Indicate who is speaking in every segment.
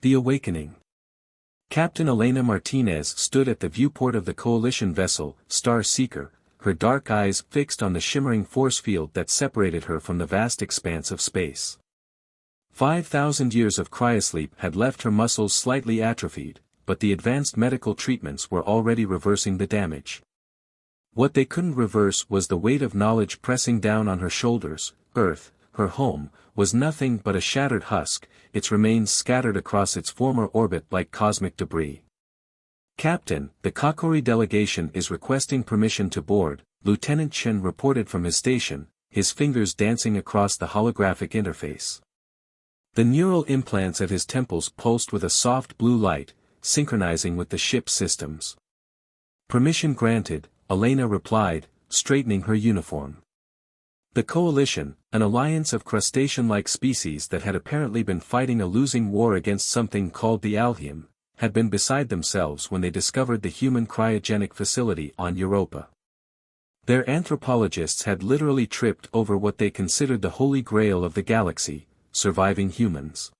Speaker 1: The Awakening. Captain Elena Martinez stood at the viewport of the Coalition vessel, Star Seeker, her dark eyes fixed on the shimmering force field that separated her from the vast expanse of space. 5,000 years of cryosleep had left her muscles slightly atrophied, but the advanced medical treatments were already reversing the damage. What they couldn't reverse was the weight of knowledge pressing down on her shoulders. Earth, her home, was nothing but a shattered husk, its remains scattered across its former orbit like cosmic debris. "Captain, the Kakori delegation is requesting permission to board," Lieutenant Chen reported from his station, his fingers dancing across the holographic interface. The neural implants at his temples pulsed with a soft blue light, synchronizing with the ship's systems. "Permission granted," Elena replied, straightening her uniform. The Coalition, an alliance of crustacean-like species that had apparently been fighting a losing war against something called the Alhium, had been beside themselves when they discovered the human cryogenic facility on Europa. Their anthropologists had literally tripped over what they considered the holy grail of the galaxy, surviving humans.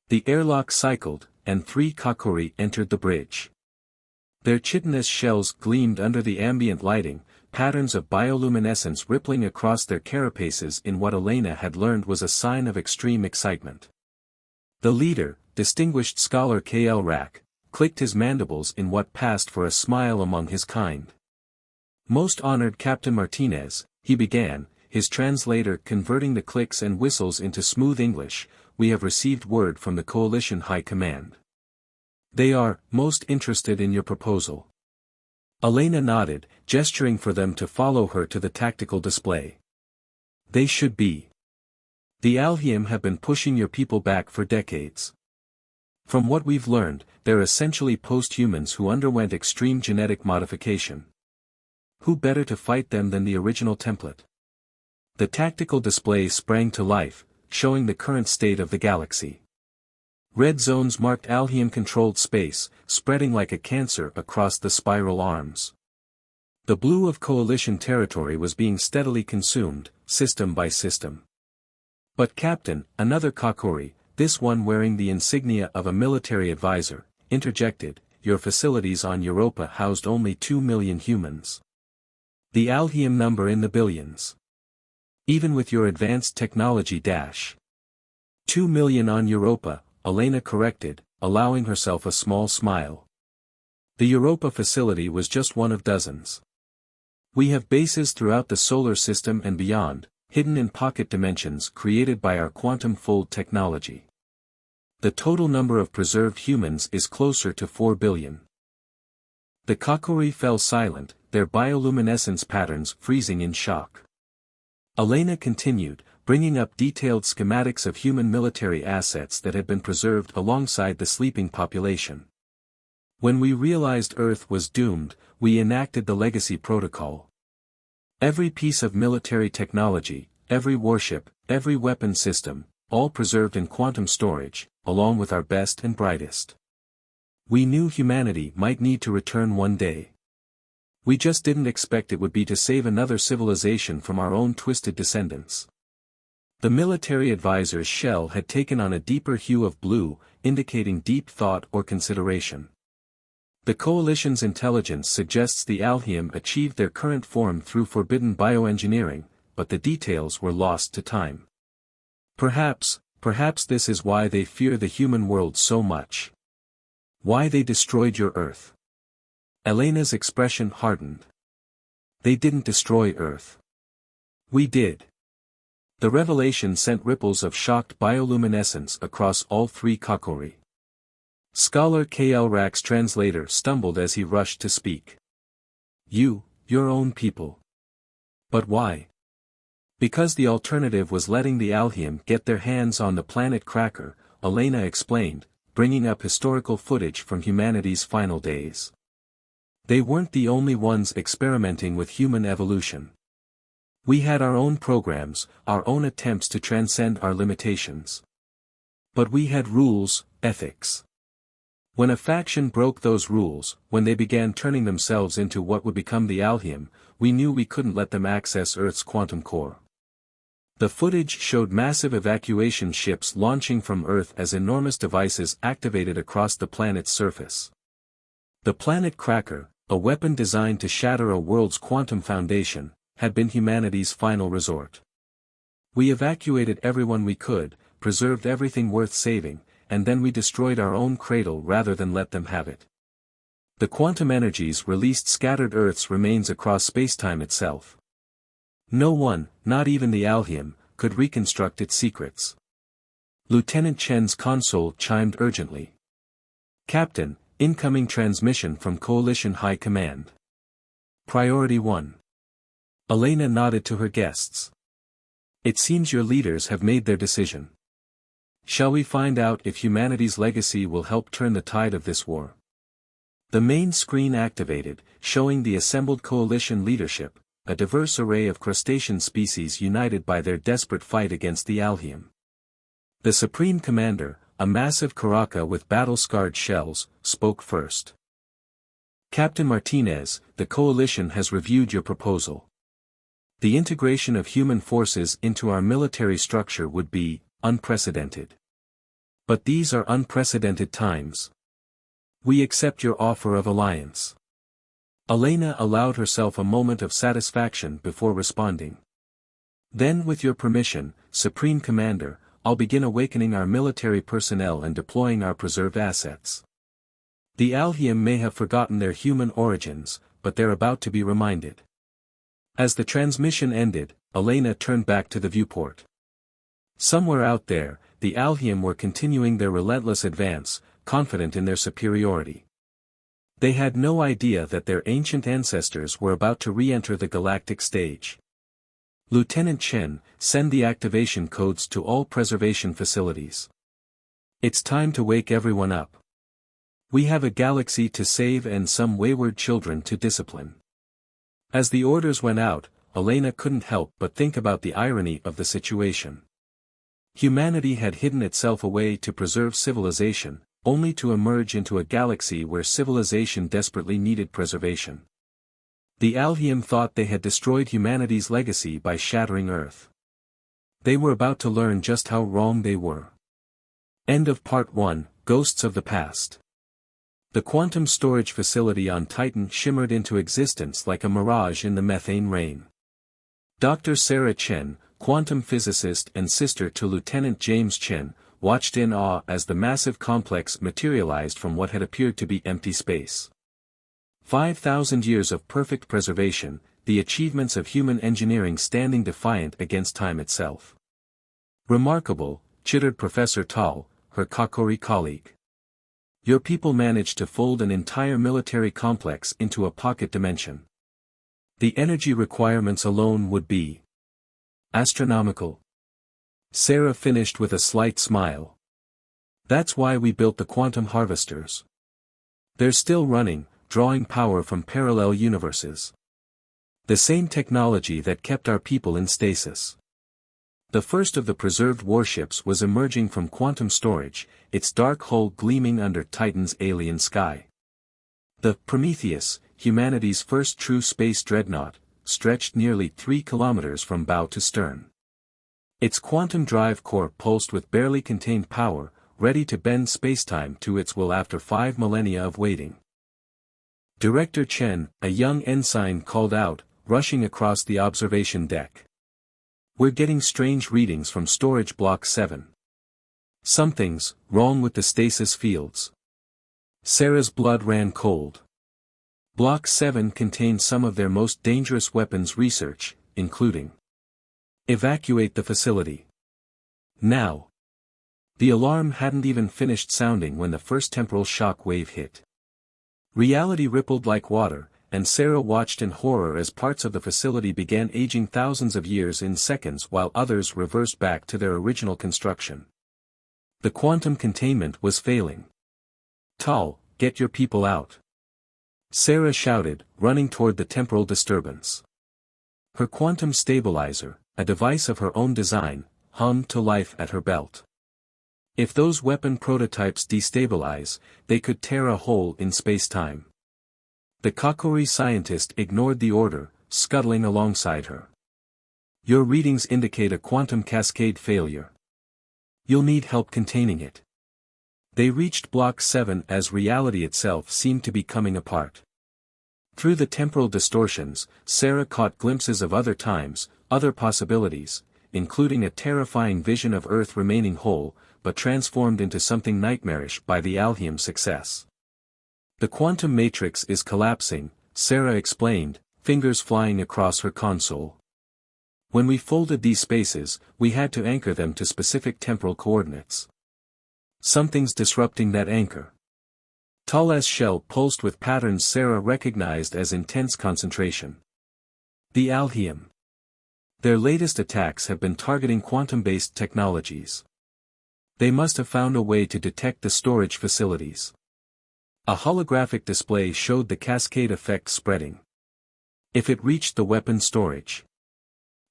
Speaker 1: The airlock cycled, and 3 Kakori entered the bridge. Their chitinous shells gleamed under the ambient lighting, patterns of bioluminescence rippling across their carapaces in what Elena had learned was a sign of extreme excitement. The leader, distinguished scholar K.L. Rack, clicked his mandibles in what passed for a smile among his kind. "Most honored Captain Martinez," he began, his translator converting the clicks and whistles into smooth English, "we have received word from the Coalition High Command. They are most interested in your proposal." Elena nodded, gesturing for them to follow her to the tactical display. "They should be. The Alhium have been pushing your people back for decades. From what we've learned, they're essentially post-humans who underwent extreme genetic modification. Who better to fight them than the original template?" The tactical display sprang to life, showing the current state of the galaxy. Red zones marked Alhium-controlled space, spreading like a cancer across the spiral arms. The blue of Coalition territory was being steadily consumed, system by system. "But Captain," another Kakori, this one wearing the insignia of a military advisor, interjected, "your facilities on Europa housed only 2 million humans. The Alhium number in the billions. Even with your advanced technology dash. 2 million on Europa," Elena corrected, allowing herself a small smile. The Europa facility was just one of dozens. "We have bases throughout the solar system and beyond, hidden in pocket dimensions created by our quantum fold technology. The total number of preserved humans is closer to 4 billion. The Kakori fell silent, their bioluminescence patterns freezing in shock. Elena continued, bringing up detailed schematics of human military assets that had been preserved alongside the sleeping population. "When we realized Earth was doomed, we enacted the Legacy Protocol. Every piece of military technology, every warship, every weapon system, all preserved in quantum storage, along with our best and brightest. We knew humanity might need to return one day. We just didn't expect it would be to save another civilization from our own twisted descendants." The military advisor's shell had taken on a deeper hue of blue, indicating deep thought or consideration. "The Coalition's intelligence suggests the Alhium achieved their current form through forbidden bioengineering, but the details were lost to time. Perhaps this is why they fear the human world so much. Why they destroyed your Earth." Elena's expression hardened. "They didn't destroy Earth. We did." The revelation sent ripples of shocked bioluminescence across all 3 Kakori. Scholar K.L. Rack's translator stumbled as he rushed to speak. Your own people. But why?" "Because the alternative was letting the Alhium get their hands on the planet Cracker," Elena explained, bringing up historical footage from humanity's final days. "They weren't the only ones experimenting with human evolution. We had our own programs, our own attempts to transcend our limitations. But we had rules, ethics. When a faction broke those rules, when they began turning themselves into what would become the Alhium, we knew we couldn't let them access Earth's quantum core. The footage showed massive evacuation ships launching from Earth as enormous devices activated across the planet's surface. The Planet Cracker, a weapon designed to shatter a world's quantum foundation, had been humanity's final resort. We evacuated everyone we could, preserved everything worth saving, and then we destroyed our own cradle rather than let them have it. The quantum energies released scattered Earth's remains across spacetime itself. No one, not even the Alhiam, could reconstruct its secrets. Lieutenant Chen's console chimed urgently. "Captain, incoming transmission from Coalition High Command. Priority 1. Elena nodded to her guests. "It seems your leaders have made their decision. Shall we find out if humanity's legacy will help turn the tide of this war?" The main screen activated, showing the assembled coalition leadership, a diverse array of crustacean species united by their desperate fight against the Alhiam. The Supreme Commander, a massive caraca with battle-scarred shells, spoke first. "Captain Martinez, the coalition has reviewed your proposal. The integration of human forces into our military structure would be unprecedented. But these are unprecedented times. We accept your offer of alliance." Elena allowed herself a moment of satisfaction before responding. "Then with your permission, Supreme Commander, I'll begin awakening our military personnel and deploying our preserved assets. The Alhiam may have forgotten their human origins, but they're about to be reminded." As the transmission ended, Elena turned back to the viewport. Somewhere out there, the Alhiam were continuing their relentless advance, confident in their superiority. They had no idea that their ancient ancestors were about to re-enter the galactic stage. "Lieutenant Chen, send the activation codes to all preservation facilities. It's time to wake everyone up. We have a galaxy to save and some wayward children to discipline." As the orders went out, Elena couldn't help but think about the irony of the situation. Humanity had hidden itself away to preserve civilization, only to emerge into a galaxy where civilization desperately needed preservation. The Alhiam thought they had destroyed humanity's legacy by shattering Earth. They were about to learn just how wrong they were. End of Part 1, Ghosts of the Past. The quantum storage facility on Titan shimmered into existence like a mirage in the methane rain. Dr. Sarah Chen, quantum physicist and sister to Lieutenant James Chen, watched in awe as the massive complex materialized from what had appeared to be empty space. 5,000 years of perfect preservation, the achievements of human engineering standing defiant against time itself. "Remarkable," chittered Professor Tal, her Kakori colleague. "Your people managed to fold an entire military complex into a pocket dimension. The energy requirements alone would be astronomical." Sarah finished with a slight smile. "That's why we built the quantum harvesters. They're still running, drawing power from parallel universes. The same technology that kept our people in stasis." The first of the preserved warships was emerging from quantum storage, its dark hull gleaming under Titan's alien sky. The Prometheus, humanity's first true space dreadnought, stretched nearly 3 kilometers from bow to stern. Its quantum drive core pulsed with barely contained power, ready to bend spacetime to its will after 5 millennia of waiting. Director Chen, a young ensign, called out, rushing across the observation deck. "We're getting strange readings from storage block 7. Something's wrong with the stasis fields." Sarah's blood ran cold. Block 7 contained some of their most dangerous weapons research, including "Evacuate the facility. Now." The alarm hadn't even finished sounding when the first temporal shock wave hit. Reality rippled like water, and Sarah watched in horror as parts of the facility began aging thousands of years in seconds while others reversed back to their original construction. The quantum containment was failing. "Tal, get your people out." Sarah shouted, running toward the temporal disturbance. Her quantum stabilizer, a device of her own design, hummed to life at her belt. If those weapon prototypes destabilize, they could tear a hole in space-time. The Kakori scientist ignored the order, scuttling alongside her. Your readings indicate a quantum cascade failure. You'll need help containing it. They reached Block 7 as reality itself seemed to be coming apart. Through the temporal distortions, Sarah caught glimpses of other times, other possibilities, including a terrifying vision of Earth remaining whole, but transformed into something nightmarish by the Alhiam success. The quantum matrix is collapsing, Sarah explained, fingers flying across her console. When we folded these spaces, we had to anchor them to specific temporal coordinates. Something's disrupting that anchor. Tal's shell pulsed with patterns Sarah recognized as intense concentration. The Alhiam. Their latest attacks have been targeting quantum-based technologies. They must have found a way to detect the storage facilities. A holographic display showed the cascade effect spreading. If it reached the weapon storage.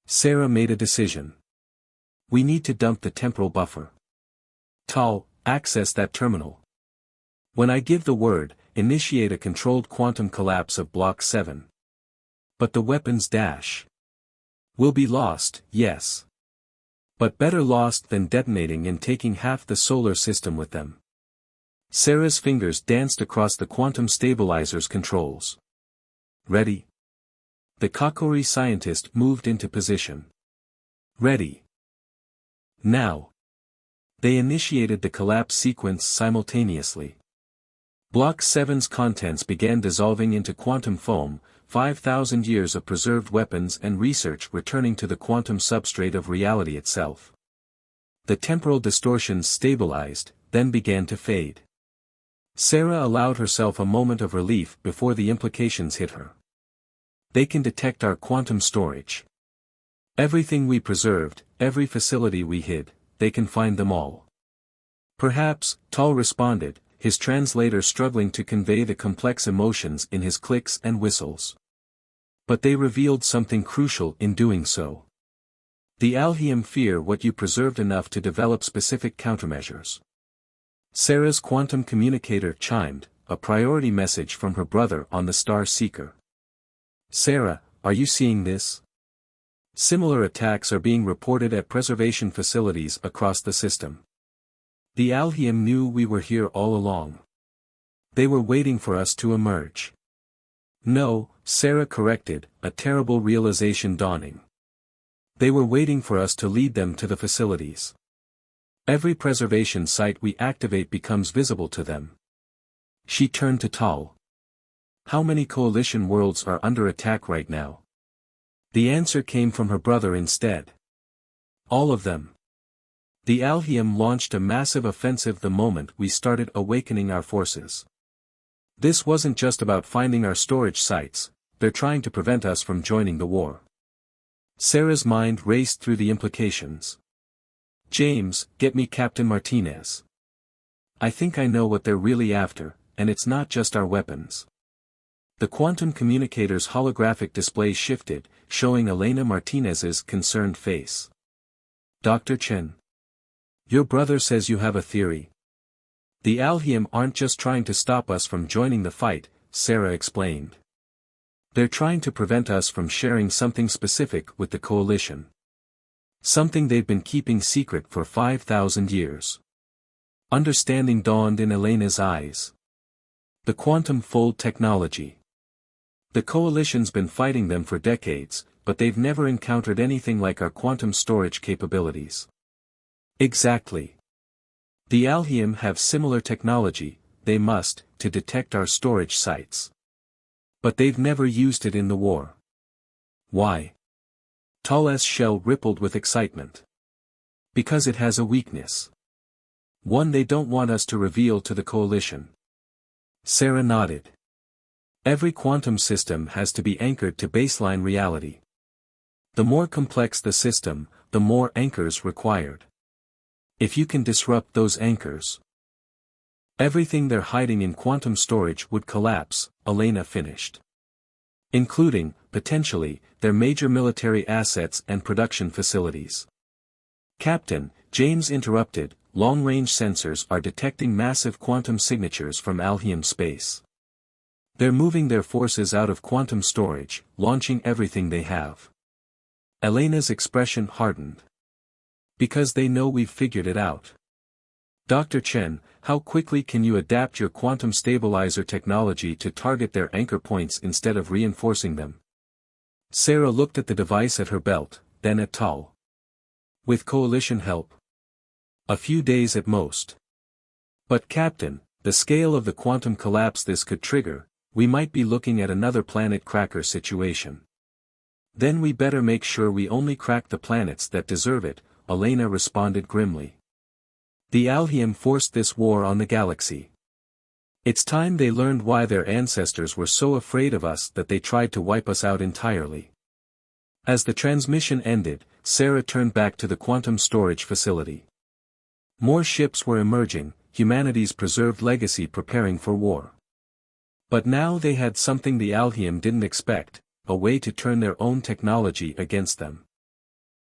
Speaker 1: Sarah made a decision. We need to dump the temporal buffer. Tal, access that terminal. When I give the word, initiate a controlled quantum collapse of Block 7. But the weapons dash. Will be lost, yes. But better lost than detonating and taking half the solar system with them. Sarah's fingers danced across the quantum stabilizer's controls. Ready? The Kakori scientist moved into position. Ready. Now. They initiated the collapse sequence simultaneously. Block 7's contents began dissolving into quantum foam, 5,000 years of preserved weapons and research returning to the quantum substrate of reality itself. The temporal distortions stabilized, then began to fade. Sarah allowed herself a moment of relief before the implications hit her. They can detect our quantum storage. Everything we preserved, every facility we hid, they can find them all. Perhaps, Tal responded, his translator struggling to convey the complex emotions in his clicks and whistles. But they revealed something crucial in doing so. The Alhiam fear what you preserved enough to develop specific countermeasures. Sarah's quantum communicator chimed, a priority message from her brother on the Star Seeker. Sarah, are you seeing this? Similar attacks are being reported at preservation facilities across the system. The Alhiam knew we were here all along. They were waiting for us to emerge. No, Sarah corrected, a terrible realization dawning. They were waiting for us to lead them to the facilities. Every preservation site we activate becomes visible to them. She turned to Tal. How many coalition worlds are under attack right now? The answer came from her brother instead. All of them. The Alhiam launched a massive offensive the moment we started awakening our forces. This wasn't just about finding our storage sites, they're trying to prevent us from joining the war. Sarah's mind raced through the implications. James, get me Captain Martinez. I think I know what they're really after, and it's not just our weapons. The quantum communicator's holographic display shifted, showing Elena Martinez's concerned face. Dr. Chen. Your brother says you have a theory. The Alhiam aren't just trying to stop us from joining the fight, Sarah explained. They're trying to prevent us from sharing something specific with the coalition. Something they've been keeping secret for 5,000 years. Understanding dawned in Elena's eyes. The quantum fold technology. The coalition's been fighting them for decades, but they've never encountered anything like our quantum storage capabilities. Exactly. The Alhiam have similar technology, they must, to detect our storage sites. But they've never used it in the war. Why? Tal's shell rippled with excitement. Because it has a weakness. One they don't want us to reveal to the coalition. Sarah nodded. Every quantum system has to be anchored to baseline reality. The more complex the system, the more anchors required. If you can disrupt those anchors, everything they're hiding in quantum storage would collapse, Elena finished. Including, potentially, their major military assets and production facilities. Captain, James interrupted, long-range sensors are detecting massive quantum signatures from Alhiam space. They're moving their forces out of quantum storage, launching everything they have. Elena's expression hardened. Because they know we've figured it out. Dr. Chen, how quickly can you adapt your quantum stabilizer technology to target their anchor points instead of reinforcing them? Sarah looked at the device at her belt, then at Tal. With coalition help. A few days at most. But Captain, the scale of the quantum collapse this could trigger, we might be looking at another planet cracker situation. Then we better make sure we only crack the planets that deserve it, Elena responded grimly. The Alhiam forced this war on the galaxy. It's time they learned why their ancestors were so afraid of us that they tried to wipe us out entirely. As the transmission ended, Sarah turned back to the quantum storage facility. More ships were emerging, humanity's preserved legacy preparing for war. But now they had something the Alhiam didn't expect, a way to turn their own technology against them.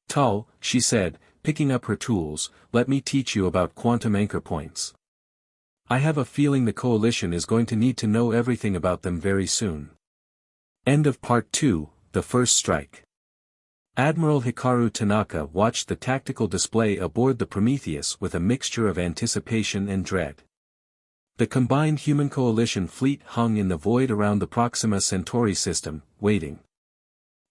Speaker 1: Tal, she said, picking up her tools, let me teach you about quantum anchor points. I have a feeling the Coalition is going to need to know everything about them very soon. End of Part 2, The First Strike. Admiral Hikaru Tanaka watched the tactical display aboard the Prometheus with a mixture of anticipation and dread. The combined human coalition fleet hung in the void around the Proxima Centauri system, waiting.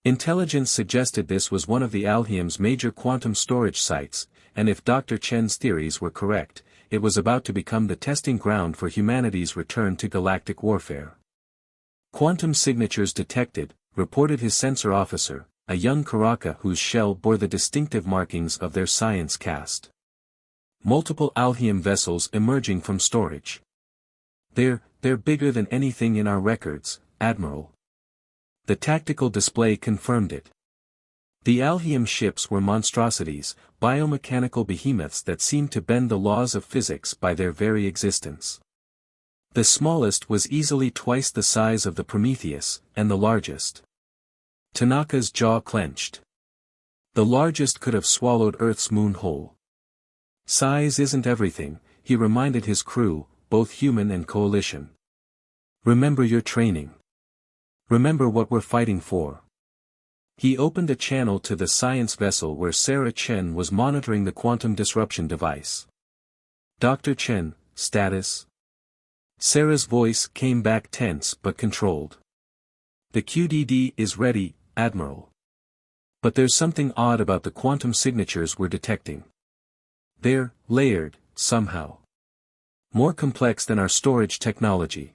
Speaker 1: Intelligence suggested this was one of the Alhiam's major quantum storage sites, and if Dr. Chen's theories were correct, it was about to become the testing ground for humanity's return to galactic warfare. Quantum signatures detected, reported his sensor officer, a young Karaka whose shell bore the distinctive markings of their science caste. Multiple Alhiam vessels emerging from storage. They're bigger than anything in our records, Admiral. The tactical display confirmed it. The Alhiam ships were monstrosities, biomechanical behemoths that seemed to bend the laws of physics by their very existence. The smallest was easily twice the size of the Prometheus, and the largest. Tanaka's jaw clenched. The largest could have swallowed Earth's moon whole. Size isn't everything, he reminded his crew, both human and coalition. Remember your training. Remember what we're fighting for. He opened a channel to the science vessel where Sarah Chen was monitoring the quantum disruption device. Dr. Chen, status? Sarah's voice came back tense but controlled. The QDD is ready, Admiral. But there's something odd about the quantum signatures we're detecting. They're layered, somehow. More complex than our storage technology.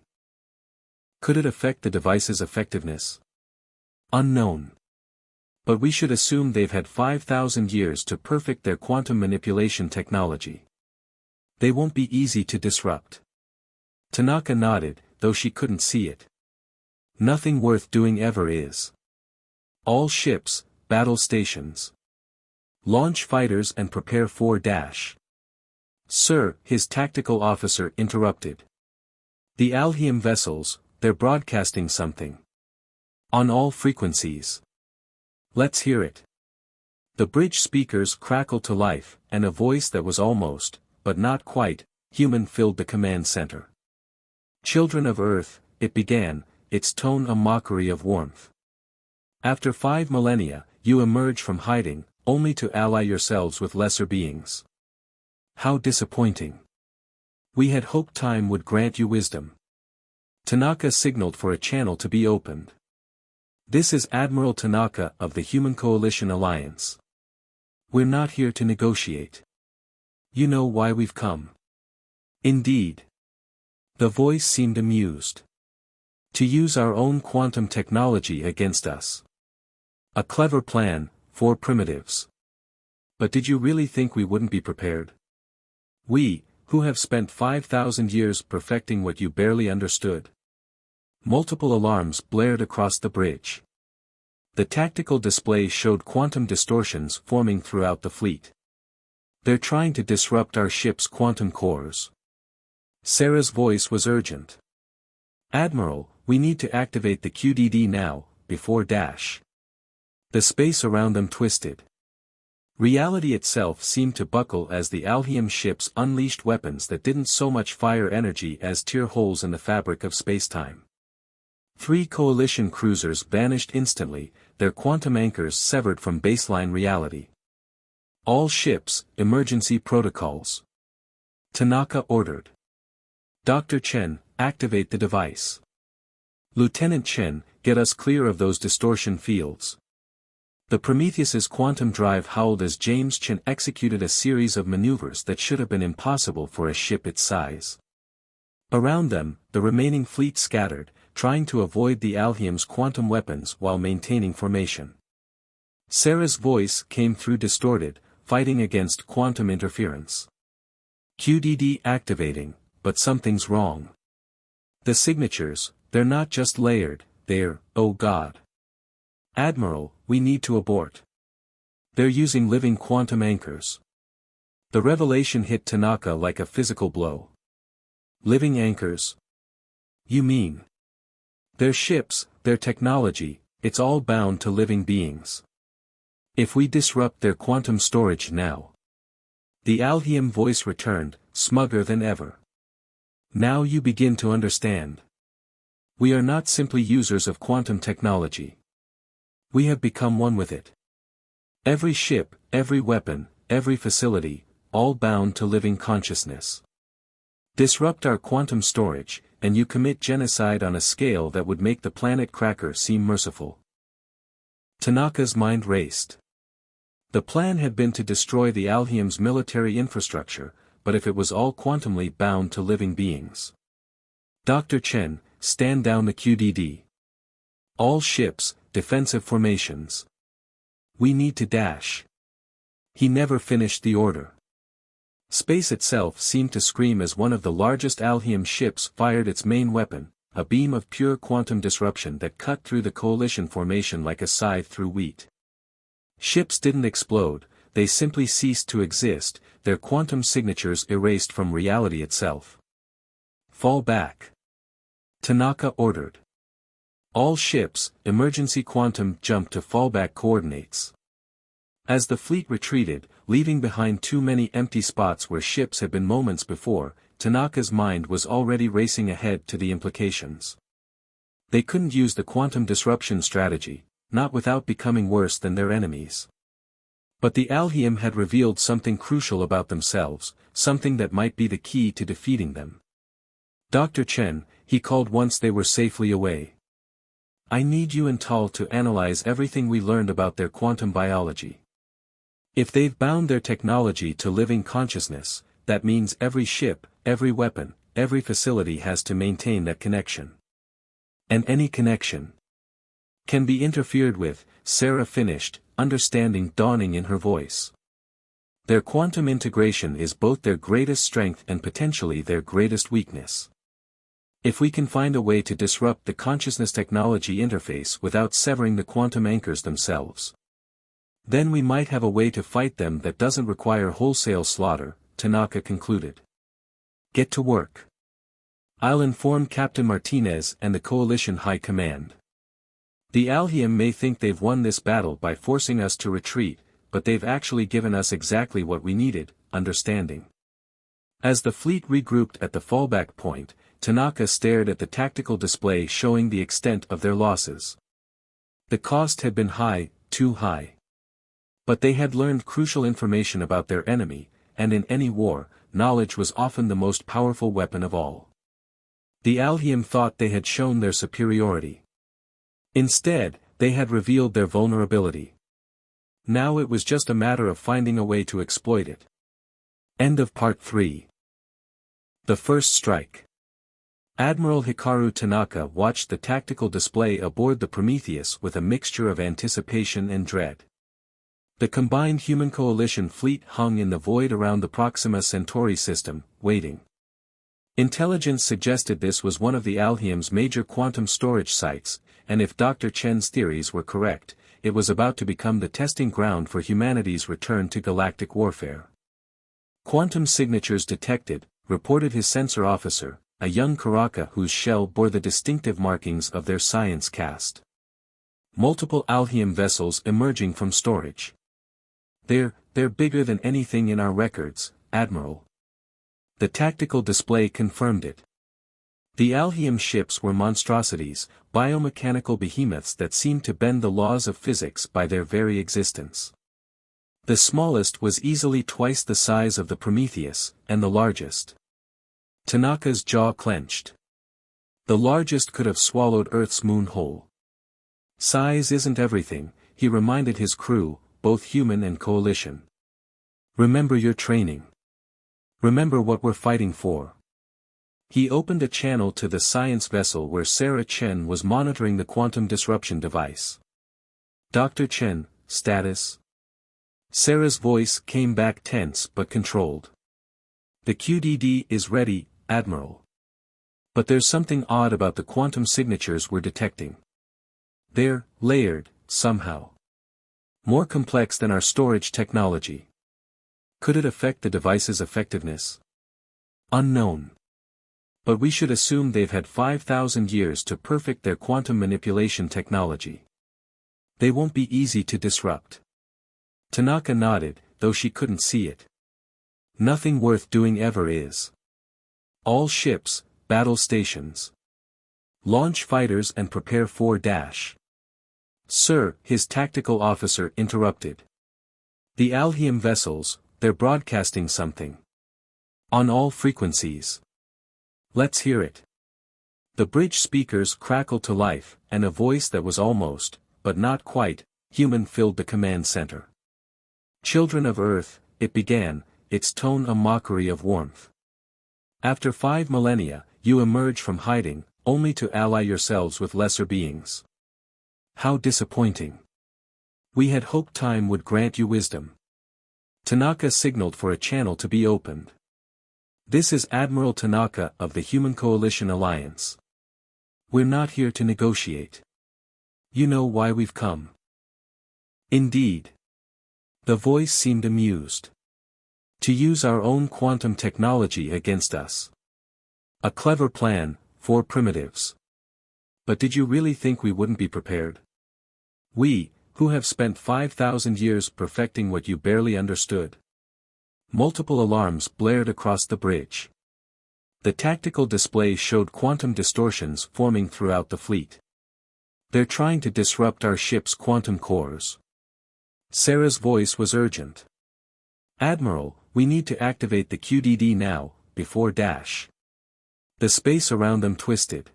Speaker 1: Could it affect the device's effectiveness? Unknown. But we should assume they've had 5,000 years to perfect their quantum manipulation technology. They won't be easy to disrupt. Tanaka nodded, though she couldn't see it. Nothing worth doing ever is. All ships, battle stations. Launch fighters and prepare for dash. Sir, his tactical officer interrupted. The Alhiam vessels, they're broadcasting something. On all frequencies. Let's hear it. The bridge speakers crackled to life, and a voice that was almost, but not quite, human filled the command center. Children of Earth, it began, its tone a mockery of warmth. After 5 millennia, you emerge from hiding, only to ally yourselves with lesser beings. How disappointing. We had hoped time would grant you wisdom. Tanaka signaled for a channel to be opened. This is Admiral Tanaka of the Human Coalition Alliance. We're not here to negotiate. You know why we've come. Indeed. The voice seemed amused. To use our own quantum technology against us. A clever plan, for primitives. But did you really think we wouldn't be prepared? We, who have spent 5,000 years perfecting what you barely understood. Multiple alarms blared across the bridge. The tactical display showed quantum distortions forming throughout the fleet. They're trying to disrupt our ship's quantum cores. Sarah's voice was urgent. Admiral, we need to activate the QDD now, before dash. The space around them twisted. Reality itself seemed to buckle as the Alhiam ships unleashed weapons that didn't so much fire energy as tear holes in the fabric of spacetime. 3 coalition cruisers vanished instantly, their quantum anchors severed from baseline reality. All ships, emergency protocols. Tanaka ordered. Dr. Chen, activate the device. Lieutenant Chen, get us clear of those distortion fields. The Prometheus's quantum drive howled as James Chen executed a series of maneuvers that should have been impossible for a ship its size. Around them, the remaining fleet scattered, trying to avoid the Alhiam's quantum weapons while maintaining formation. Sarah's voice came through distorted, fighting against quantum interference. QDD activating, but something's wrong. The signatures, they're not just layered, they're, oh God. Admiral, we need to abort. They're using living quantum anchors. The revelation hit Tanaka like a physical blow. Living anchors? You mean? Their ships, their technology, it's all bound to living beings. If we disrupt their quantum storage now. The Alhiam voice returned, smugger than ever. Now you begin to understand. We are not simply users of quantum technology. We have become one with it. Every ship, every weapon, every facility, all bound to living consciousness. Disrupt our quantum storage, and you commit genocide on a scale that would make the planet Cracker seem merciful. Tanaka's mind raced. The plan had been to destroy the Alhiam's military infrastructure, but if it was all quantumly bound to living beings. Dr. Chen, stand down the QDD. All ships, defensive formations. We need to dash. He never finished the order. Space itself seemed to scream as one of the largest Alhiam ships fired its main weapon, a beam of pure quantum disruption that cut through the coalition formation like a scythe through wheat. Ships didn't explode, they simply ceased to exist, their quantum signatures erased from reality itself. Fall back. Tanaka ordered. All ships, emergency quantum jump to fallback coordinates. As the fleet retreated, leaving behind too many empty spots where ships had been moments before, Tanaka's mind was already racing ahead to the implications. They couldn't use the quantum disruption strategy, not without becoming worse than their enemies. But the Alhiam had revealed something crucial about themselves, something that might be the key to defeating them. Dr. Chen, he called once they were safely away. I need you and Tal to analyze everything we learned about their quantum biology. If they've bound their technology to living consciousness, that means every ship, every weapon, every facility has to maintain that connection. And any connection can be interfered with, Sarah finished, understanding dawning in her voice. Their quantum integration is both their greatest strength and potentially their greatest weakness. If we can find a way to disrupt the consciousness technology interface without severing the quantum anchors themselves, then we might have a way to fight them that doesn't require wholesale slaughter, Tanaka concluded. Get to work. I'll inform Captain Martinez and the Coalition High Command. The Alhiam may think they've won this battle by forcing us to retreat, but they've actually given us exactly what we needed, understanding. As the fleet regrouped at the fallback point, Tanaka stared at the tactical display showing the extent of their losses. The cost had been high, too high. But they had learned crucial information about their enemy, and in any war, knowledge was often the most powerful weapon of all. The Alhiam thought they had shown their superiority. Instead, they had revealed their vulnerability. Now it was just a matter of finding a way to exploit it. End of Part 3. The First Strike. Admiral Hikaru Tanaka watched the tactical display aboard the Prometheus with a mixture of anticipation and dread. The combined human coalition fleet hung in the void around the Proxima Centauri system, waiting. Intelligence suggested this was one of the Alhiam's major quantum storage sites, and if Dr. Chen's theories were correct, it was about to become the testing ground for humanity's return to galactic warfare. Quantum signatures detected, reported his sensor officer, a young Karaka whose shell bore the distinctive markings of their science caste. Multiple Alhiam vessels emerging from storage. They're bigger than anything in our records, Admiral. The tactical display confirmed it. The Alhium ships were monstrosities, biomechanical behemoths that seemed to bend the laws of physics by their very existence. The smallest was easily twice the size of the Prometheus, and the largest. Tanaka's jaw clenched. The largest could have swallowed Earth's moon whole. Size isn't everything, he reminded his crew, both human and coalition. Remember your training. Remember what we're fighting for. He opened a channel to the science vessel where Sarah Chen was monitoring the quantum disruption device. Dr. Chen, status? Sarah's voice came back tense but controlled. The QDD is ready, Admiral. But there's something odd about the quantum signatures we're detecting. They're layered, somehow. More complex than our storage technology. Could it affect the device's effectiveness? Unknown. But we should assume they've had 5,000 years to perfect their quantum manipulation technology. They won't be easy to disrupt. Tanaka nodded, though she couldn't see it. Nothing worth doing ever is. All ships, battle stations. Launch fighters and prepare for dash. Sir, his tactical officer interrupted. The Alhium vessels, they're broadcasting something. On all frequencies. Let's hear it. The bridge speakers crackled to life, and a voice that was almost, but not quite, human filled the command center. Children of Earth, it began, its tone a mockery of warmth. After 5 millennia, you emerge from hiding, only to ally yourselves with lesser beings. How disappointing. We had hoped time would grant you wisdom. Tanaka signaled for a channel to be opened. This is Admiral Tanaka of the Human Coalition Alliance. We're not here to negotiate. You know why we've come. Indeed. The voice seemed amused. To use our own quantum technology against us. A clever plan, for primitives. But did you really think we wouldn't be prepared? We, who have spent 5,000 years perfecting what you barely understood. Multiple alarms blared across the bridge. The tactical display showed quantum distortions forming throughout the fleet. They're trying to disrupt our ship's quantum cores. Sarah's voice was urgent. Admiral, we need to activate the QDD now, before dash. The space around them twisted.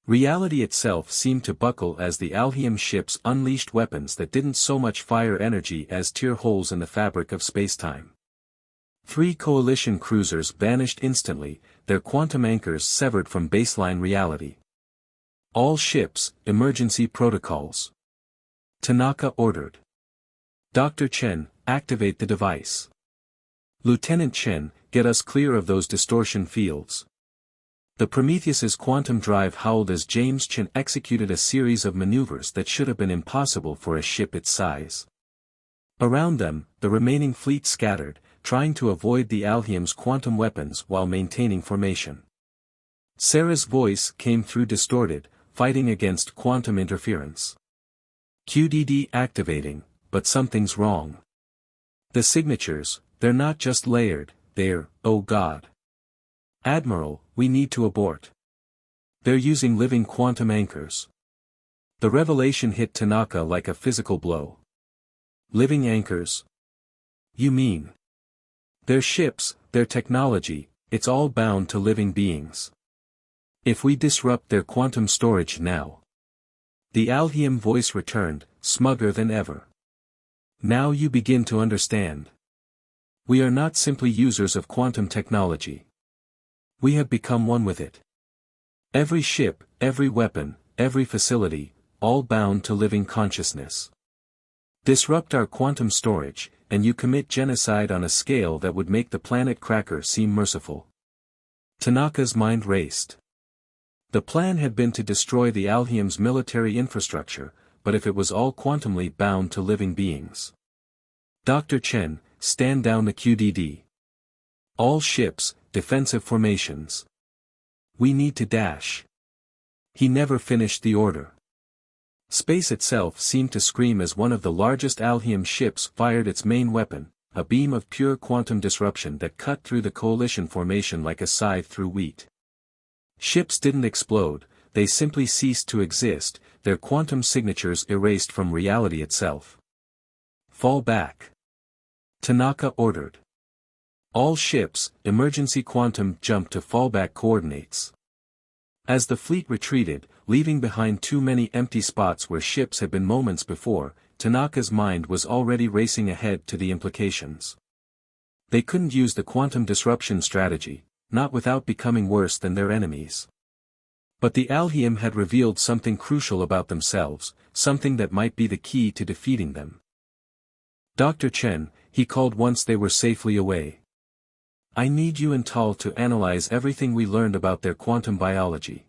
Speaker 1: Reality itself seemed to buckle as the Alhium ships unleashed weapons that didn't so much fire energy as tear holes in the fabric of spacetime. 3 coalition cruisers vanished instantly, their quantum anchors severed from baseline reality. All ships, emergency protocols. Tanaka ordered. Dr. Chen, activate the device. Lieutenant Chen, get us clear of those distortion fields. The Prometheus's quantum drive howled as James Chen executed a series of maneuvers that should have been impossible for a ship its size. Around them, the remaining fleet scattered, trying to avoid the Alhium's quantum weapons while maintaining formation. Sarah's voice came through distorted, fighting against quantum interference. QDD activating, but something's wrong. The signatures, they're not just layered, they're, oh God. Admiral, we need to abort. They're using living quantum anchors. The revelation hit Tanaka like a physical blow. Living anchors? You mean? Their ships, their technology, it's all bound to living beings. If we disrupt their quantum storage now. The Alhium voice returned, smugger than ever. Now you begin to understand. We are not simply users of quantum technology. We have become one with it. Every ship, every weapon, every facility, all bound to living consciousness. Disrupt our quantum storage, and you commit genocide on a scale that would make the planet Cracker seem merciful. Tanaka's mind raced. The plan had been to destroy the Alhium's military infrastructure, but if it was all quantumly bound to living beings. Dr. Chen, stand down the QDD. All ships, defensive formations. We need to dash. He never finished the order. Space itself seemed to scream as one of the largest Alhium ships fired its main weapon, a beam of pure quantum disruption that cut through the coalition formation like a scythe through wheat. Ships didn't explode, they simply ceased to exist, their quantum signatures erased from reality itself. Fall back. Tanaka ordered. All ships, emergency quantum jump to fallback coordinates. As the fleet retreated, leaving behind too many empty spots where ships had been moments before, Tanaka's mind was already racing ahead to the implications. They couldn't use the quantum disruption strategy, not without becoming worse than their enemies. But the Alhiam had revealed something crucial about themselves, something that might be the key to defeating them. Dr. Chen, he called once they were safely away. I need you and Tal to analyze everything we learned about their quantum biology.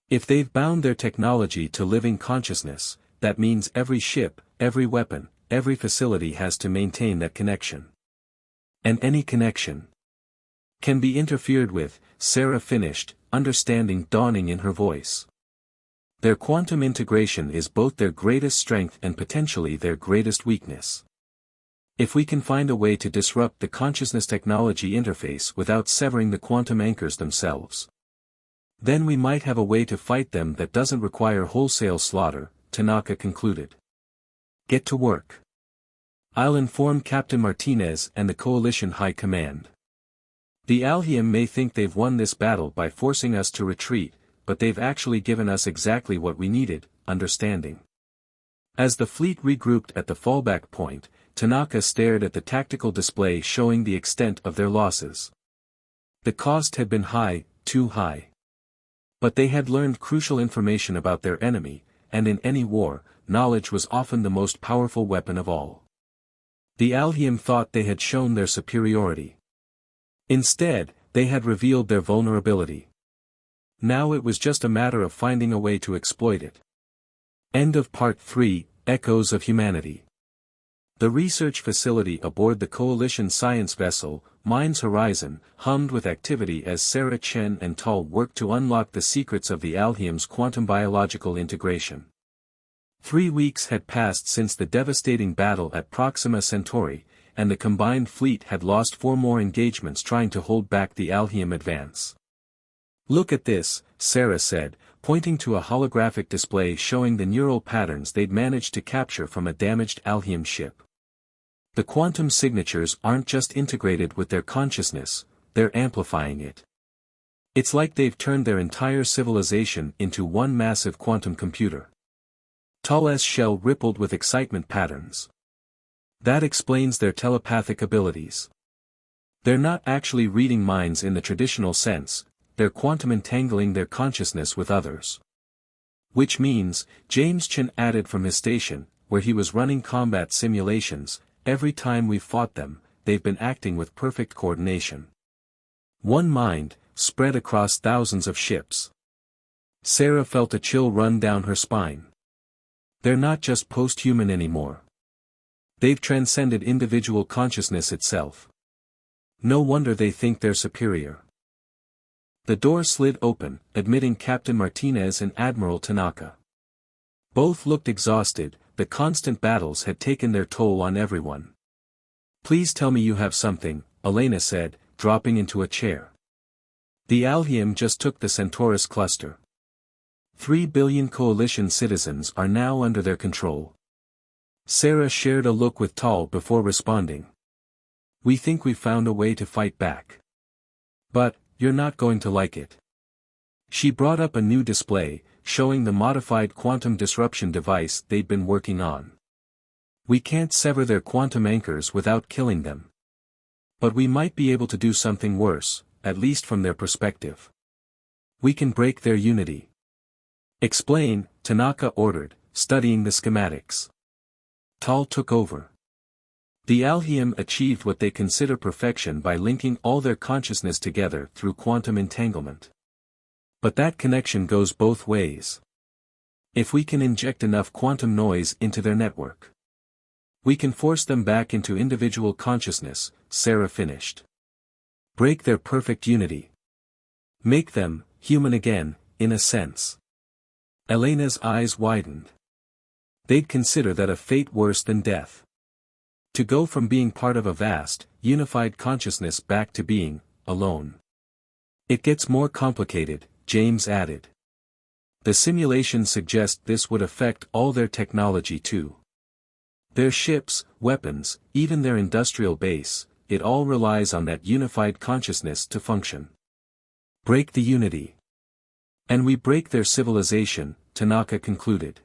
Speaker 1: If they've bound their technology to living consciousness, that means every ship, every weapon, every facility has to maintain that connection. And any connection can be interfered with, Sarah finished, understanding dawning in her voice. Their quantum integration is both their greatest strength and potentially their greatest weakness. If we can find a way to disrupt the consciousness technology interface without severing the quantum anchors themselves, then we might have a way to fight them that doesn't require wholesale slaughter, Tanaka concluded. Get to work. I'll inform Captain Martinez and the Coalition High Command. The Alhiam may think they've won this battle by forcing us to retreat, but they've actually given us exactly what we needed, understanding. As the fleet regrouped at the fallback point, Tanaka stared at the tactical display showing the extent of their losses. The cost had been high, too high. But they had learned crucial information about their enemy, and in any war, knowledge was often the most powerful weapon of all. The Alhiam thought they had shown their superiority. Instead, they had revealed their vulnerability. Now it was just a matter of finding a way to exploit it. End of Part 3, Echoes of Humanity. The research facility aboard the Coalition science vessel, Mind's Horizon, hummed with activity as Sarah Chen and Tal worked to unlock the secrets of the Alhiam's quantum biological integration. 3 weeks had passed since the devastating battle at Proxima Centauri, and the combined fleet had lost 4 more engagements trying to hold back the Alhiam advance. Look at this, Sarah said, pointing to a holographic display showing the neural patterns they'd managed to capture from a damaged Alhiam ship. The quantum signatures aren't just integrated with their consciousness, they're amplifying it. It's like they've turned their entire civilization into one massive quantum computer. Tal's shell rippled with excitement patterns. That explains their telepathic abilities. They're not actually reading minds in the traditional sense, they're quantum entangling their consciousness with others. Which means, James Chen added from his station, where he was running combat simulations, every time we've fought them, they've been acting with perfect coordination. One mind, spread across thousands of ships. Sarah felt a chill run down her spine. They're not just post-human anymore. They've transcended individual consciousness itself. No wonder they think they're superior. The door slid open, admitting Captain Martinez and Admiral Tanaka. Both looked exhausted, the constant battles had taken their toll on everyone. Please tell me you have something, Elena said, dropping into a chair. The Alhiam just took the Centaurus cluster. 3 billion Coalition citizens are now under their control. Sarah shared a look with Tal before responding. We think we've found a way to fight back. But, you're not going to like it. She brought up a new display, showing the modified quantum disruption device they'd been working on. We can't sever their quantum anchors without killing them. But we might be able to do something worse, at least from their perspective. We can break their unity. Explain, Tanaka ordered, studying the schematics. Tal took over. The Alhiam achieved what they consider perfection by linking all their consciousness together through quantum entanglement. But that connection goes both ways. If we can inject enough quantum noise into their network, we can force them back into individual consciousness, Sarah finished. Break their perfect unity. Make them human again, in a sense. Elena's eyes widened. They'd consider that a fate worse than death. To go from being part of a vast, unified consciousness back to being alone. It gets more complicated, James added. The simulations suggest this would affect all their technology too. Their ships, weapons, even their industrial base, it all relies on that unified consciousness to function. Break the unity. And we break their civilization, Tanaka concluded.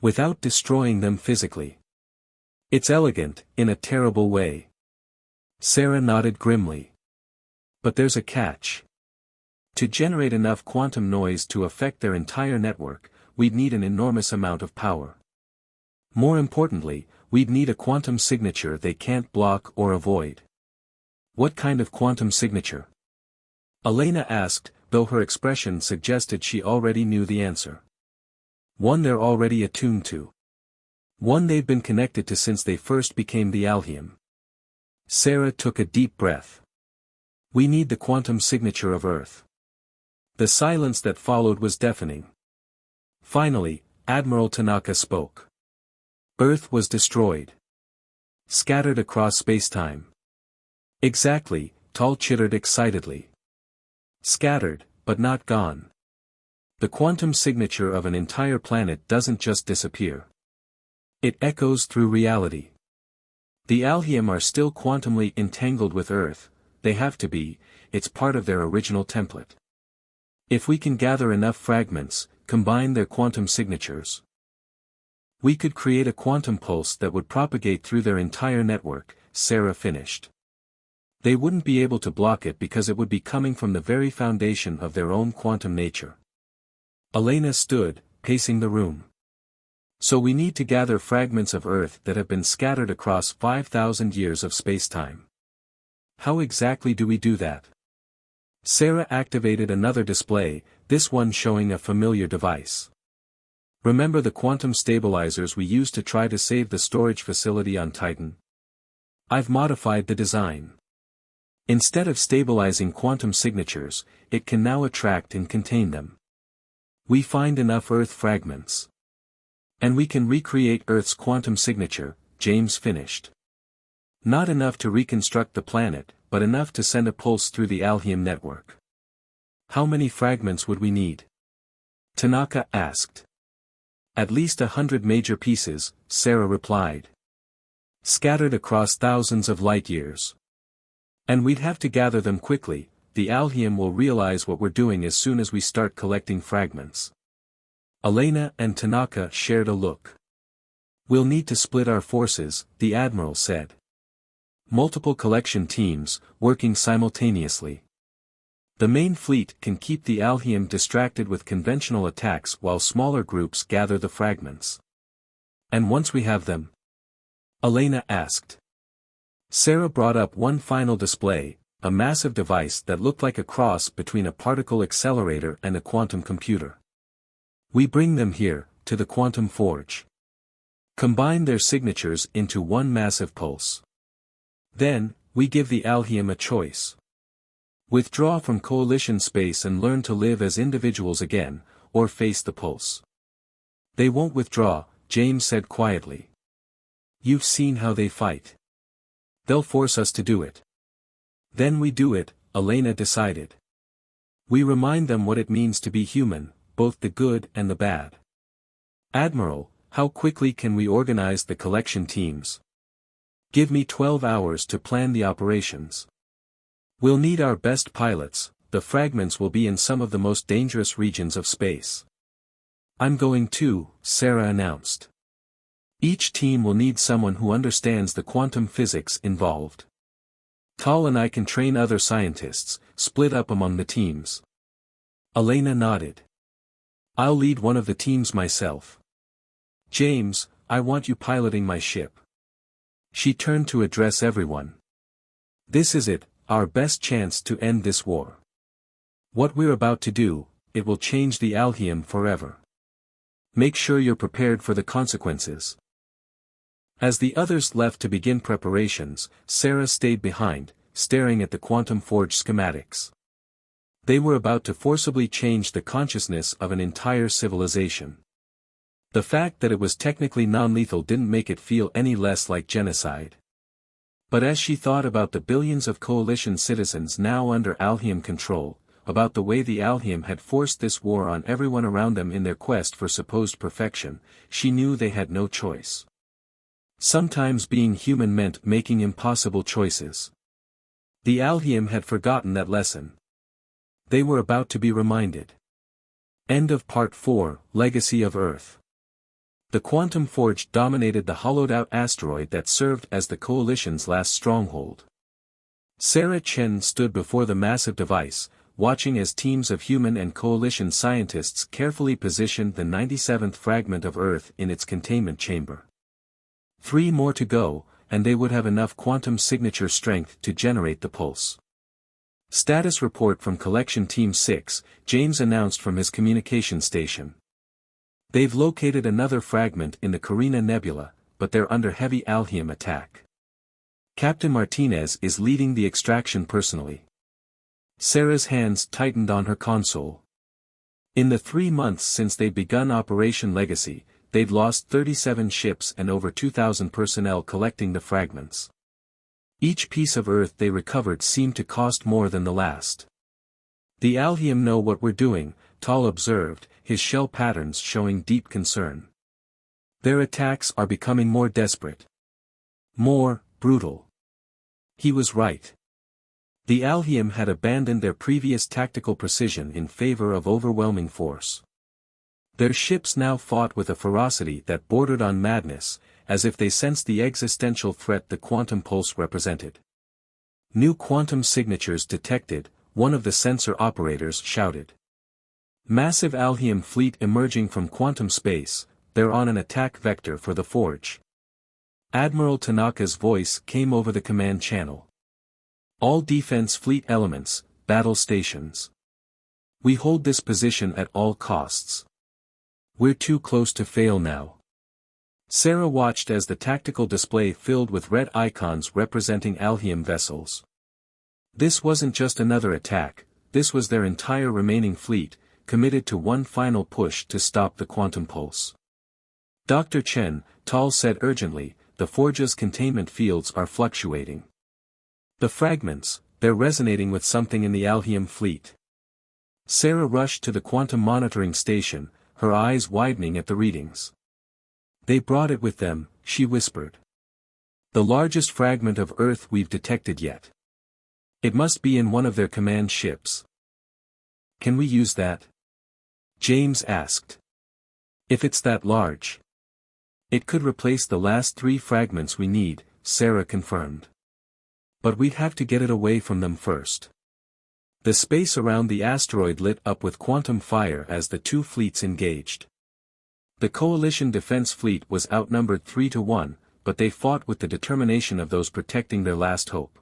Speaker 1: Without destroying them physically. It's elegant, in a terrible way. Sarah nodded grimly. But there's a catch. To generate enough quantum noise to affect their entire network, we'd need an enormous amount of power. More importantly, we'd need a quantum signature they can't block or avoid. What kind of quantum signature? Elena asked, though her expression suggested she already knew the answer. One they're already attuned to. One they've been connected to since they first became the Alhium. Sarah took a deep breath. We need the quantum signature of Earth. The silence that followed was deafening. Finally, Admiral Tanaka spoke. Earth was destroyed. Scattered across spacetime. Exactly, Tal chittered excitedly. Scattered, but not gone. The quantum signature of an entire planet doesn't just disappear. It echoes through reality. The Alhium are still quantumly entangled with Earth, they have to be, it's part of their original template. If we can gather enough fragments, combine their quantum signatures, we could create a quantum pulse that would propagate through their entire network, Sarah finished. They wouldn't be able to block it because it would be coming from the very foundation of their own quantum nature. Elena stood, pacing the room. So we need to gather fragments of Earth that have been scattered across 5,000 years of spacetime. How exactly do we do that? Sarah activated another display, this one showing a familiar device. Remember the quantum stabilizers we used to try to save the storage facility on Titan? I've modified the design. Instead of stabilizing quantum signatures, it can now attract and contain them. We find enough Earth fragments. And we can recreate Earth's quantum signature, James finished. Not enough to reconstruct the planet, but enough to send a pulse through the Alhium network. How many fragments would we need? Tanaka asked. At least 100 major pieces, Sarah replied. Scattered across thousands of light years. And we'd have to gather them quickly, the Alhium will realize what we're doing as soon as we start collecting fragments. Elena and Tanaka shared a look. We'll need to split our forces, the Admiral said. Multiple collection teams, working simultaneously. The main fleet can keep the Alhium distracted with conventional attacks while smaller groups gather the fragments. And once we have them? Elena asked. Sarah brought up one final display, a massive device that looked like a cross between a particle accelerator and a quantum computer. We bring them here, to the quantum forge. Combine their signatures into one massive pulse. Then, we give the Alhium a choice. Withdraw from coalition space and learn to live as individuals again, or face the pulse. They won't withdraw, James said quietly. You've seen how they fight. They'll force us to do it. Then we do it, Elena decided. We remind them what it means to be human, both the good and the bad. Admiral, how quickly can we organize the collection teams? Give me 12 hours to plan the operations. We'll need our best pilots, the fragments will be in some of the most dangerous regions of space. I'm going too, Sarah announced. Each team will need someone who understands the quantum physics involved. Tal and I can train other scientists, split up among the teams. Elena nodded. I'll lead one of the teams myself. James, I want you piloting my ship. She turned to address everyone. This is it, our best chance to end this war. What we're about to do, it will change the Alhium forever. Make sure you're prepared for the consequences. As the others left to begin preparations, Sarah stayed behind, staring at the quantum forge schematics. They were about to forcibly change the consciousness of an entire civilization. The fact that it was technically non-lethal didn't make it feel any less like genocide. But as she thought about the billions of coalition citizens now under Alhium control, about the way the Alhiam had forced this war on everyone around them in their quest for supposed perfection, she knew they had no choice. Sometimes being human meant making impossible choices. The Alhiam had forgotten that lesson. They were about to be reminded. End of Part 4, Legacy of Earth. The Quantum Forge dominated the hollowed-out asteroid that served as the Coalition's last stronghold. Sarah Chen stood before the massive device, watching as teams of human and Coalition scientists carefully positioned the 97th fragment of Earth in its containment chamber. 3 more to go, and they would have enough quantum signature strength to generate the pulse. Status report from Collection Team 6, James announced from his communication station. They've located another fragment in the Carina Nebula, but they're under heavy Alhiam attack. Captain Martinez is leading the extraction personally. Sarah's hands tightened on her console. In the 3 months since they'd begun Operation Legacy, they'd lost 37 ships and over 2,000 personnel collecting the fragments. Each piece of Earth they recovered seemed to cost more than the last. The Alhiam know what we're doing, Tal observed, his shell patterns showing deep concern. Their attacks are becoming more desperate. More brutal. He was right. The Alhiam had abandoned their previous tactical precision in favor of overwhelming force. Their ships now fought with a ferocity that bordered on madness, as if they sensed the existential threat the quantum pulse represented. New quantum signatures detected, one of the sensor operators shouted. Massive Alhiam fleet emerging from quantum space, they're on an attack vector for the forge. Admiral Tanaka's voice came over the command channel. All defense fleet elements, battle stations. We hold this position at all costs. We're too close to fail now. Sarah watched as the tactical display filled with red icons representing Alhiam vessels. This wasn't just another attack, this was their entire remaining fleet, committed to one final push to stop the quantum pulse. Dr. Chen, Tal said urgently, the Forge's containment fields are fluctuating. The fragments, they're resonating with something in the Alhiam fleet. Sarah rushed to the quantum monitoring station, her eyes widening at the readings. They brought it with them, she whispered. The largest fragment of Earth we've detected yet. It must be in one of their command ships. Can we use that? James asked. If it's that large. It could replace the last 3 fragments we need, Sarah confirmed. But we'd have to get it away from them first. The space around the asteroid lit up with quantum fire as the 2 fleets engaged. The Coalition defense fleet was outnumbered 3-1, but they fought with the determination of those protecting their last hope.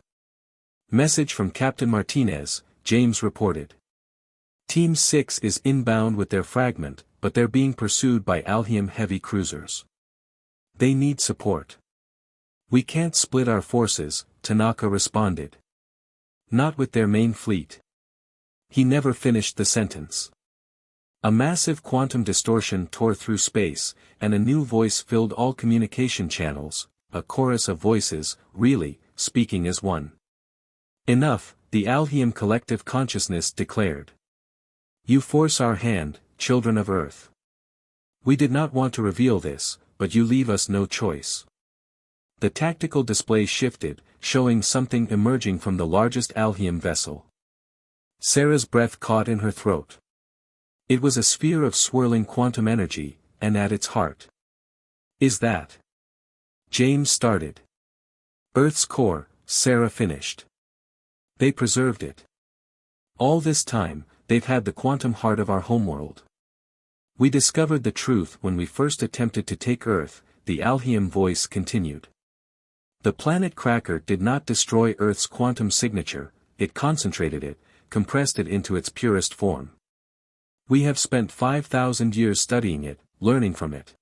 Speaker 1: Message from Captain Martinez, James reported. Team 6 is inbound with their fragment, but they're being pursued by Alhiam heavy cruisers. They need support. We can't split our forces, Tanaka responded. Not with their main fleet. He never finished the sentence. A massive quantum distortion tore through space, and a new voice filled all communication channels, a chorus of voices, really, speaking as one. Enough, the Alhiam collective consciousness declared. You force our hand, children of Earth. We did not want to reveal this, but you leave us no choice. The tactical display shifted, showing something emerging from the largest Alhiam vessel. Sarah's breath caught in her throat. It was a sphere of swirling quantum energy, and at its heart. Is that? James started. Earth's core, Sarah finished. They preserved it. All this time, they've had the quantum heart of our homeworld. We discovered the truth when we first attempted to take Earth, the Alhiam voice continued. The planet cracker did not destroy Earth's quantum signature, it concentrated it, compressed it into its purest form. We have spent 5,000 years studying it, learning from it.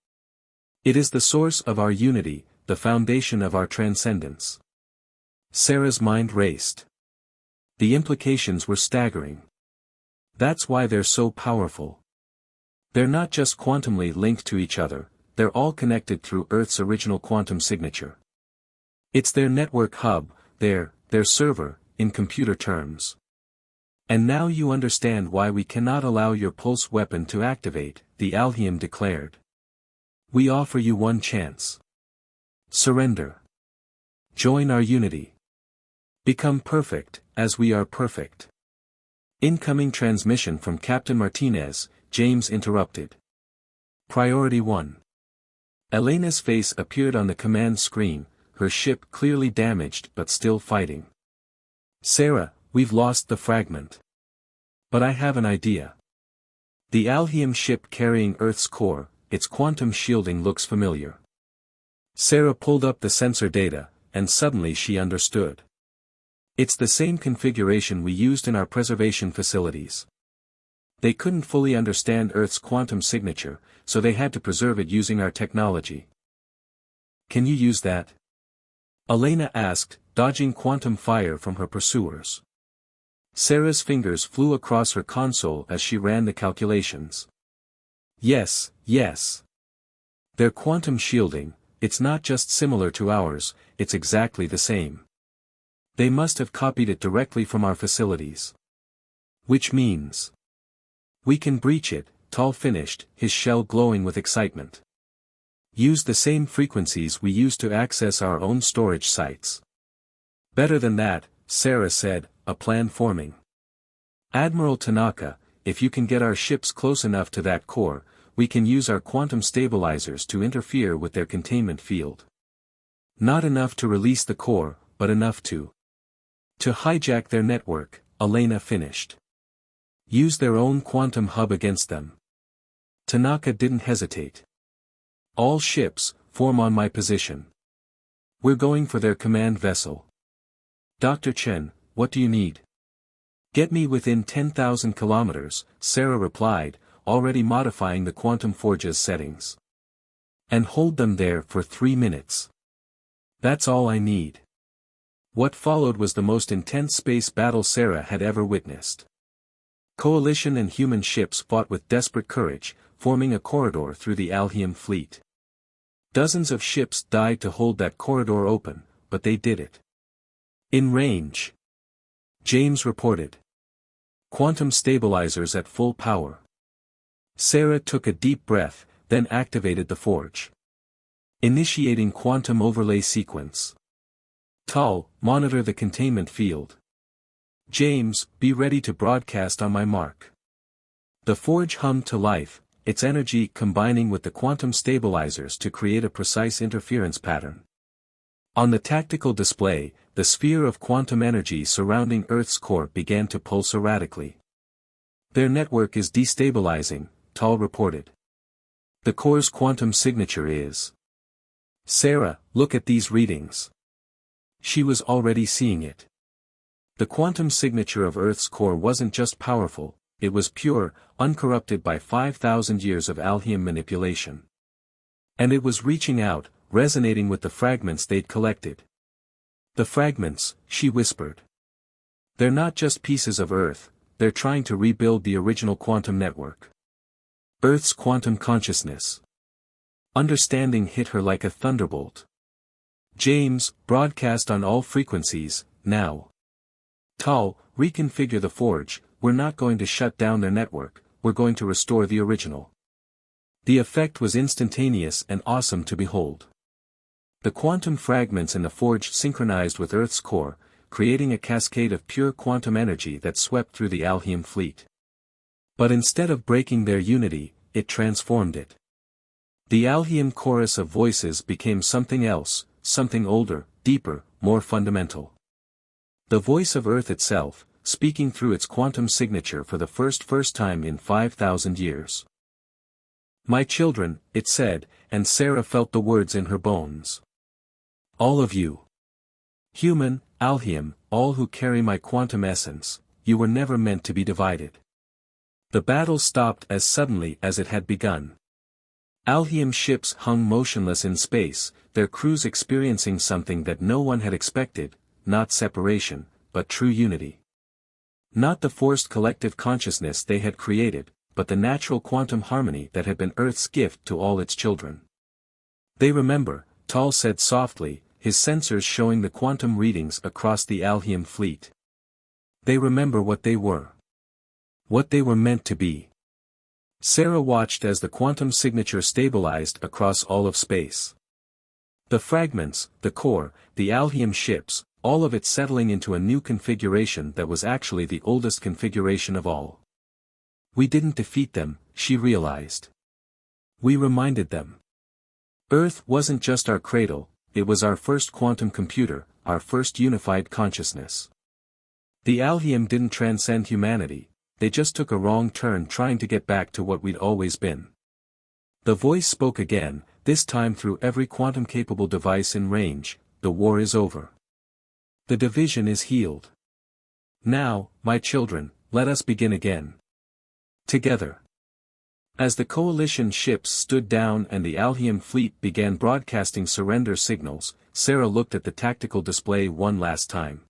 Speaker 1: It is the source of our unity, the foundation of our transcendence. Sarah's mind raced. The implications were staggering. That's why they're so powerful. They're not just quantumly linked to each other, they're all connected through Earth's original quantum signature. It's their network hub, their server, in computer terms. And now you understand why we cannot allow your pulse weapon to activate, the Alhiam declared. We offer you one chance. Surrender. Join our unity. Become perfect, as we are perfect. Incoming transmission from Captain Martinez, James interrupted. Priority 1. Elena's face appeared on the command screen, her ship clearly damaged but still fighting. Sarah, we've lost the fragment. But I have an idea. The Alhiam ship carrying Earth's core, its quantum shielding looks familiar. Sarah pulled up the sensor data, and suddenly she understood. It's the same configuration we used in our preservation facilities. They couldn't fully understand Earth's quantum signature, so they had to preserve it using our technology. Can you use that? Elena asked, dodging quantum fire from her pursuers. Sarah's fingers flew across her console as she ran the calculations. Yes. Their quantum shielding, it's not just similar to ours, it's exactly the same. They must have copied it directly from our facilities. Which means we can breach it, Tal finished, his shell glowing with excitement. Use the same frequencies we use to access our own storage sites. Better than that, Sarah said, a plan forming. Admiral Tanaka, if you can get our ships close enough to that core, we can use our quantum stabilizers to interfere with their containment field. Not enough to release the core, but enough to hijack their network, Elena finished. Use their own quantum hub against them. Tanaka didn't hesitate. All ships, form on my position. We're going for their command vessel. Dr. Chen, what do you need? Get me within 10,000 kilometers, Sarah replied, already modifying the quantum forge's settings. And hold them there for 3 minutes. That's all I need. What followed was the most intense space battle Sarah had ever witnessed. Coalition and human ships fought with desperate courage, forming a corridor through the Alhiam fleet. Dozens of ships died to hold that corridor open, but they did it. In range. James reported. Quantum stabilizers at full power. Sarah took a deep breath, then activated the forge. Initiating quantum overlay sequence. Tal, monitor the containment field. James, be ready to broadcast on my mark. The forge hummed to life, its energy combining with the quantum stabilizers to create a precise interference pattern. On the tactical display, the sphere of quantum energy surrounding Earth's core began to pulse erratically. Their network is destabilizing, Tal reported. The core's quantum signature is. Sarah, look at these readings. She was already seeing it. The quantum signature of Earth's core wasn't just powerful, it was pure, uncorrupted by 5,000 years of Alhiam manipulation. And it was reaching out, resonating with the fragments they'd collected. The fragments, she whispered. They're not just pieces of Earth, they're trying to rebuild the original quantum network. Earth's quantum consciousness. Understanding hit her like a thunderbolt. James, broadcast on all frequencies, now. Tal, reconfigure the forge, we're not going to shut down their network, we're going to restore the original. The effect was instantaneous and awesome to behold. The quantum fragments in the forge synchronized with Earth's core, creating a cascade of pure quantum energy that swept through the Alhiam fleet. But instead of breaking their unity, it transformed it. The Alhiam chorus of voices became something else, something older, deeper, more fundamental. The voice of Earth itself, speaking through its quantum signature for the first time in 5,000 years. My children, it said, and Sarah felt the words in her bones. All of you. Human, Alhiam, all who carry my quantum essence, you were never meant to be divided. The battle stopped as suddenly as it had begun. Alhiam ships hung motionless in space, their crews experiencing something that no one had expected, not separation, but true unity. Not the forced collective consciousness they had created, but the natural quantum harmony that had been Earth's gift to all its children. They remember, Tal said softly, his sensors showing the quantum readings across the Alhiam fleet. They remember what they were. What they were meant to be. Sarah watched as the quantum signature stabilized across all of space. The fragments, the core, the Alhium ships, all of it settling into a new configuration that was actually the oldest configuration of all. We didn't defeat them, she realized. We reminded them. Earth wasn't just our cradle, it was our first quantum computer, our first unified consciousness. The Alhium didn't transcend humanity, they just took a wrong turn trying to get back to what we'd always been. The voice spoke again, this time through every quantum-capable device in range. The war is over. The division is healed. Now, my children, let us begin again. Together. As the coalition ships stood down and the Alhium fleet began broadcasting surrender signals, Sarah looked at the tactical display one last time.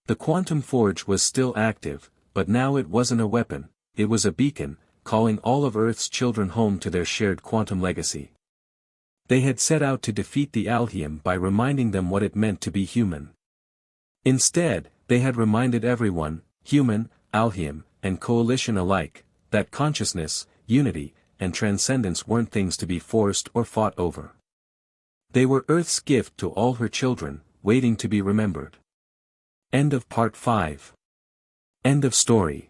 Speaker 1: The quantum forge was still active, but now it wasn't a weapon, it was a beacon, calling all of Earth's children home to their shared quantum legacy. They had set out to defeat the Alhium by reminding them what it meant to be human. Instead, they had reminded everyone, human, Alhium, and coalition alike, that consciousness, unity, and transcendence weren't things to be forced or fought over. They were Earth's gift to all her children, waiting to be remembered. End of Part 5. End of story.